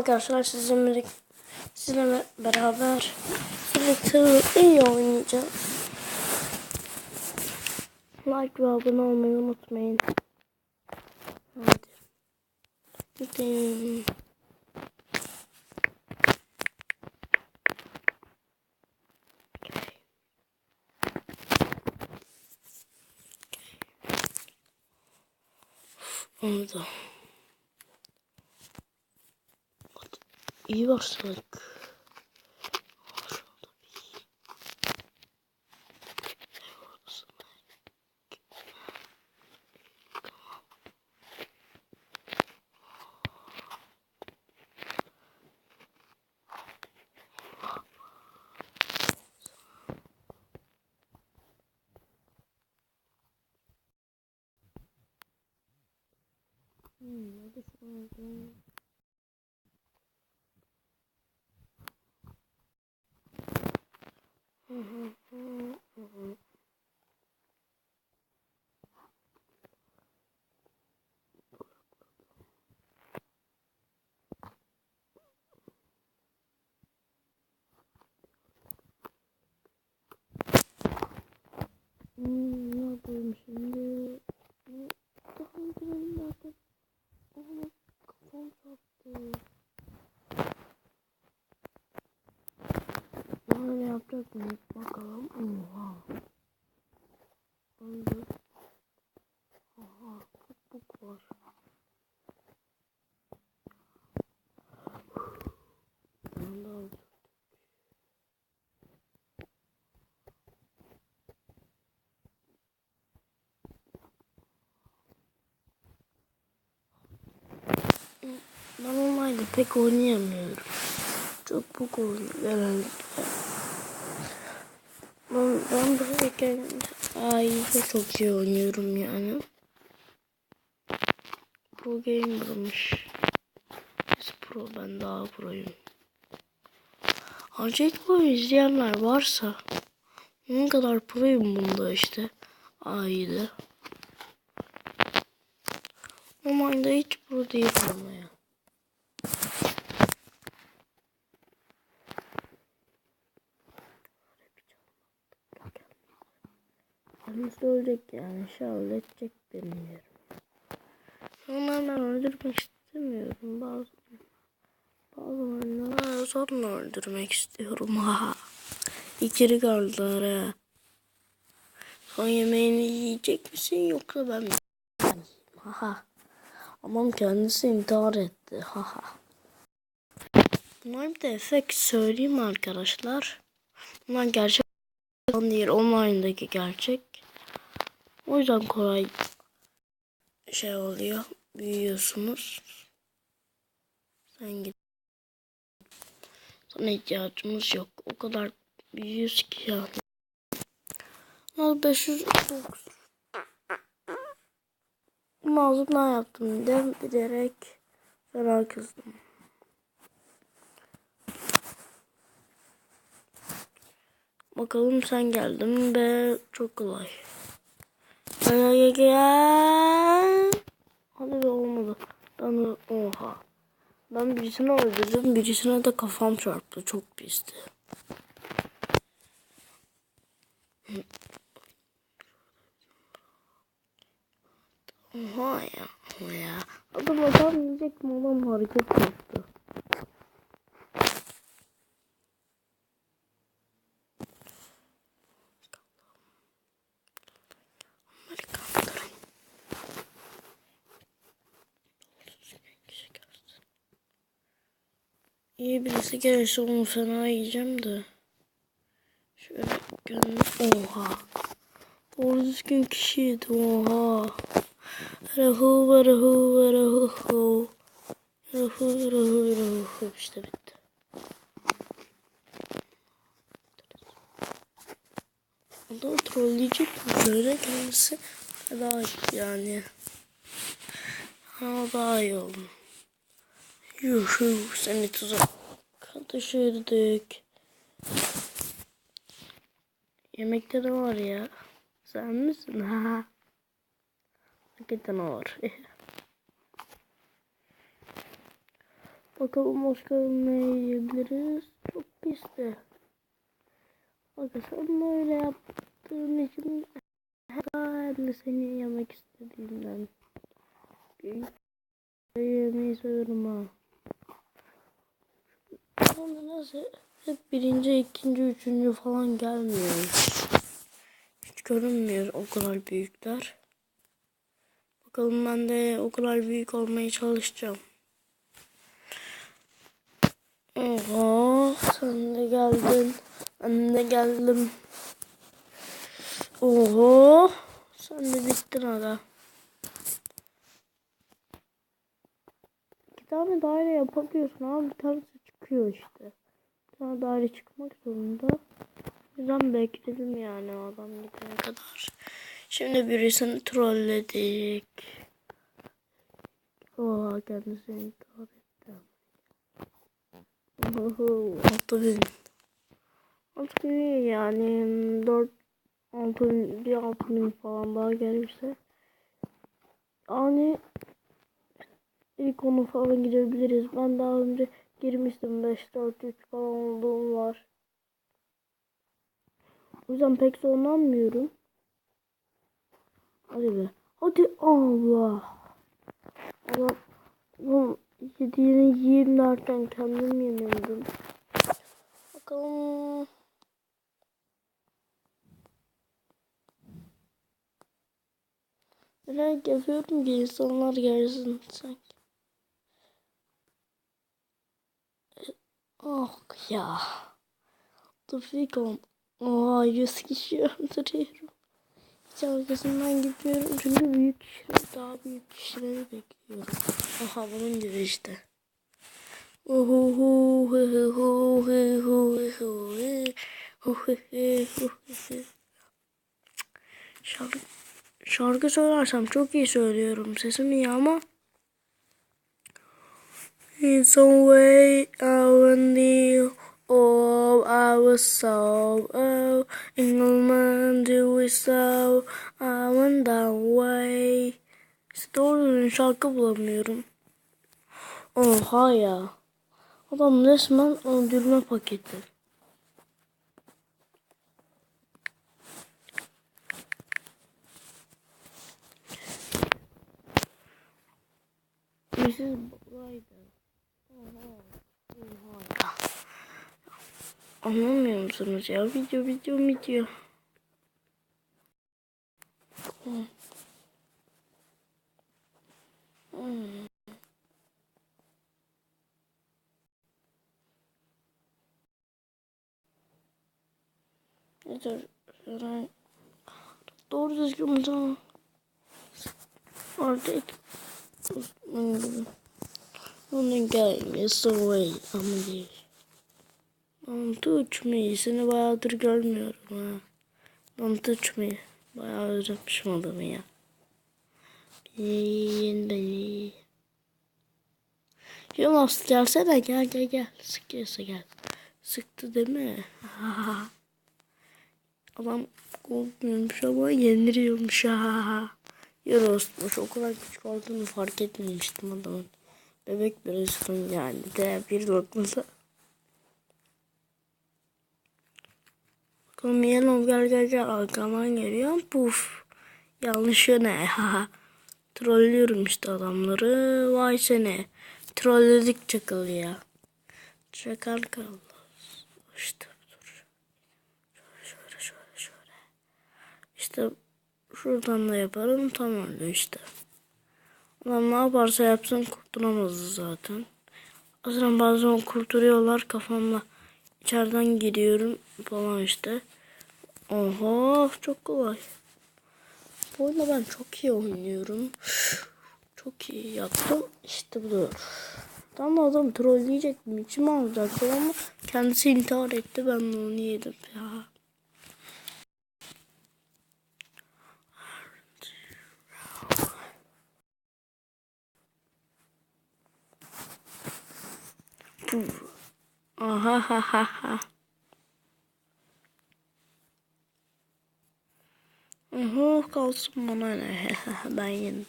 arkadaşlar, sizinle beraber iyi oynayacağız. Like ve abone olmayı unutmayın. Hadi. Gidelim. Onu da. İyi başladık. Hadi şuraya. Ne yapayım şimdi? Daha önce ama kafam çarptı. Böyle yapacak mıyız? Bakalım. Oha. Öldü. Oha. Çok buk var. Ben de öldüm. Ben online'da pek oynayamıyorum. Çok buk oynuyor genellikle. Ben böyleyken de çok iyi oynuyorum yani. Pro gamer'mış. Biz pro, ben daha proyum. Öncelikle izleyenler varsa ne kadar proyum bunda işte. İyiydi. Online'da hiç pro değilim ama ya. Kendisi ölecek yani. İnşallah edecek bilmiyorum. Onlardan öldürmek istemiyorum. Bazı oyunları sonra öldürmek istiyorum. Ha. İkili kaldılar ha. Son yemeğini yiyecek misin yoksa ben mi? Haha. Ama kendisi intihar etti. Haha. Bunlar bir de efekt söyleyeyim arkadaşlar. Bunlar gerçek değil, online'daki gerçek. O yüzden kolay şey oluyor. Büyüyorsunuz. Sen git. Sana ihtiyacımız yok. O kadar büyüyoruz ki ya. Al 500 Mazlumdan yaptım dedim. Bilerek fena kızdım. Bakalım sen geldin be, çok kolay. Gel. Hadi be, olmadı. Oha. Ben birisini öldürdüm. Birisine de kafam çarptı. Çok pisti. Oha ya. Oha ya. Adam yiyecek mi? Adam hareket yaptı. İyi birisi gelirse onu fena yiyeceğim de. Şöyle oha. Doğru düzgün kişiydi, oha. Rahu. İşte bitti. O da trolleyecek mi? Böyle kendisi daha iyi yani. Ama daha iyi oldu. Yuhu, seni tuzak düşürdük. Yemekte de var ya. Sen misin? Ha. Hakikaten var. Bakalım Oscar'ın ne yiyebiliriz. Çok pisti. Bak sen böyle yaptığın için hem de seni yemek istediğimden. Yemeği seviyorum ha. Ama nasıl hep birinci, ikinci, üçüncü falan gelmiyor. Hiç görünmüyor o kadar büyükler. Bakalım ben de o kadar büyük olmaya çalışacağım. Oha sen de geldin. Ben de geldim. Oho sen de bittin aga. 2 tane daire yapabiliyorsun ama bir tanesi çıkıyor işte. Bir tane daire çıkmak zorunda. O yüzden bekledim yani o adam gidene kadar. Şimdi birisini trolledik. Oha kendisini intihar etti. Oho 6000. 6000 iyi yani 4 6000 bir 6000 falan daha gelirse. Yani ilk onu falan girebiliriz. Ben daha önce girmiştim 5-4-3 falan olduğum var. O yüzden pek zorlanmıyorum. Hadi be. Hadi Allah. Allah. Bu yediğini yiyeyim derken kendim yemedim. Bakalım. Merak yapıyorum ki insanlar gelsin sanki. Oh ya. Dur oha 100 kişi öldürüyorum. Hiç arkasından gitmiyorum çünkü daha büyük kişileri bekliyorum. Aha bunun gibi işte. Şarkı söylersem çok iyi söylüyorum. Sesim iyi ama in some way I knew all I was so in a man do we so I went that way. İşte doğru şarkı bulamıyorum. Oha ya. Adam resmen öldürme paketi. Mrs. Ryder. Oha. Anlamıyor musunuz ya? Video. Yeter. Doğru düzgün bir zaman. Artık onun gelmesi away ama değil. Don't touch me. Seni bayağıdır görmüyorum ha. Don't touch me. Bayağı özlemişim adamı ya. Beni. Yunus gelsene gel. Sıkıyorsa gel. Sıktı değil mi? Adam korkmuyormuş ama yeniliyormuş ha. Yunus'muş o kadar küçük olduğunu fark etmemiştim adamın. Bebek bir üstün yani de bir lokmada. Bakalım Yellow gel arkamdan geliyor. Puf. Yanlış yöne. Trollüyorum işte adamları. Vay seni. Trolledik çakal ya. Çakal kaldı. İşte dur. Şöyle. İşte şuradan da yaparım. Tam öyle işte. Adam ne yaparsa yapsın kurtulamazdı zaten. Aslında bazen kurtarıyorlar kafamla. İçeriden giriyorum falan işte. Oha çok kolay. Bu oyunda ben çok iyi oynuyorum. Çok iyi yaptım. İşte budur. Tam da adam trolleyecektim. İçime alacaktım ama kendisi intihar etti. Ben de onu yedim ya. Aha. Kalsın bana ne. Ben yedim.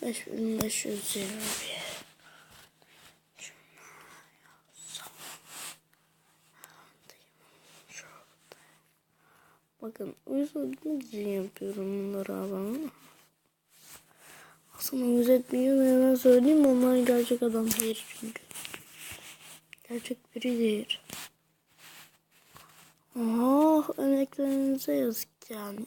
5500 lira. Bakın özetmek için yapıyorum bunları abi. Aslında özetmeyi hemen söyleyeyim, onlar gerçek adam değil çünkü. Gerçek biri değil. Oh, emeklerinize yazık yani.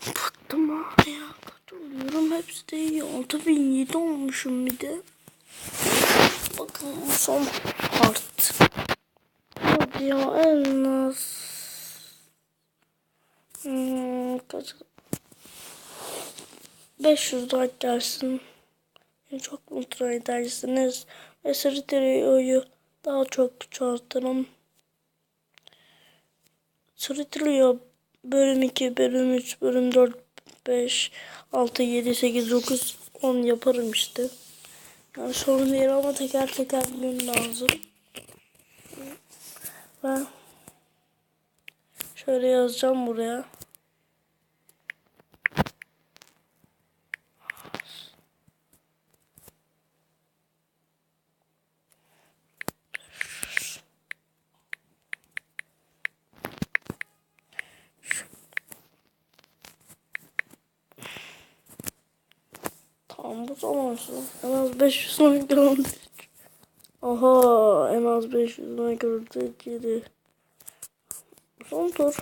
Bıktım ha ya. Kötü oluyorum. Hepsi de iyi. 6007 olmuşum bir de. Bakın son part. Hadi ya en az. Kaç? 500 like gelsin. Çok mutlu edersiniz. Ve Sırıtırı'yı daha çok çoğaltırım. Sırıtırıyor bölüm 2, bölüm 3, bölüm 4, 5, 6, 7, 8, 9, 10 yaparım işte. Yani sorun değil ama teker teker bilmem lazım. Ben şöyle yazacağım buraya. Tamam, bu zamansız. En az 500 like oldu. Aha, en az 500 like oldu. Son tur.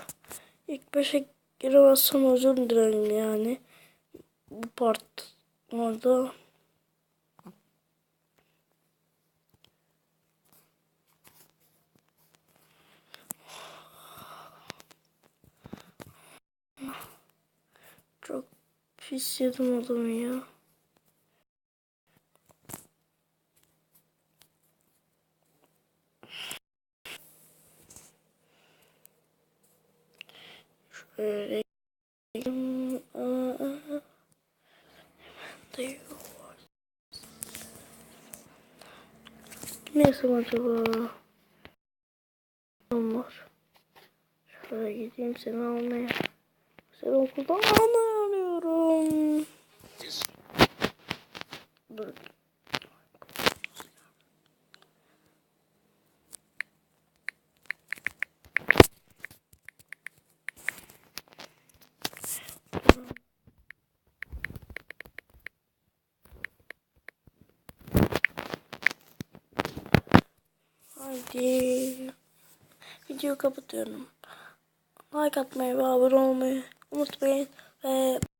İlk 5'e giremezsem özür dilerim yani. Bu partlarda. Çok pis yedim adamı ya. Şöyle. Neyse acaba? Var. Şöyle gideyim seni almaya. Seni okuldan almaya arıyorum. Dur. Haydi. Videoyu kapatıyorum. Like atmayı ve abone olmayı unutmayın. Ve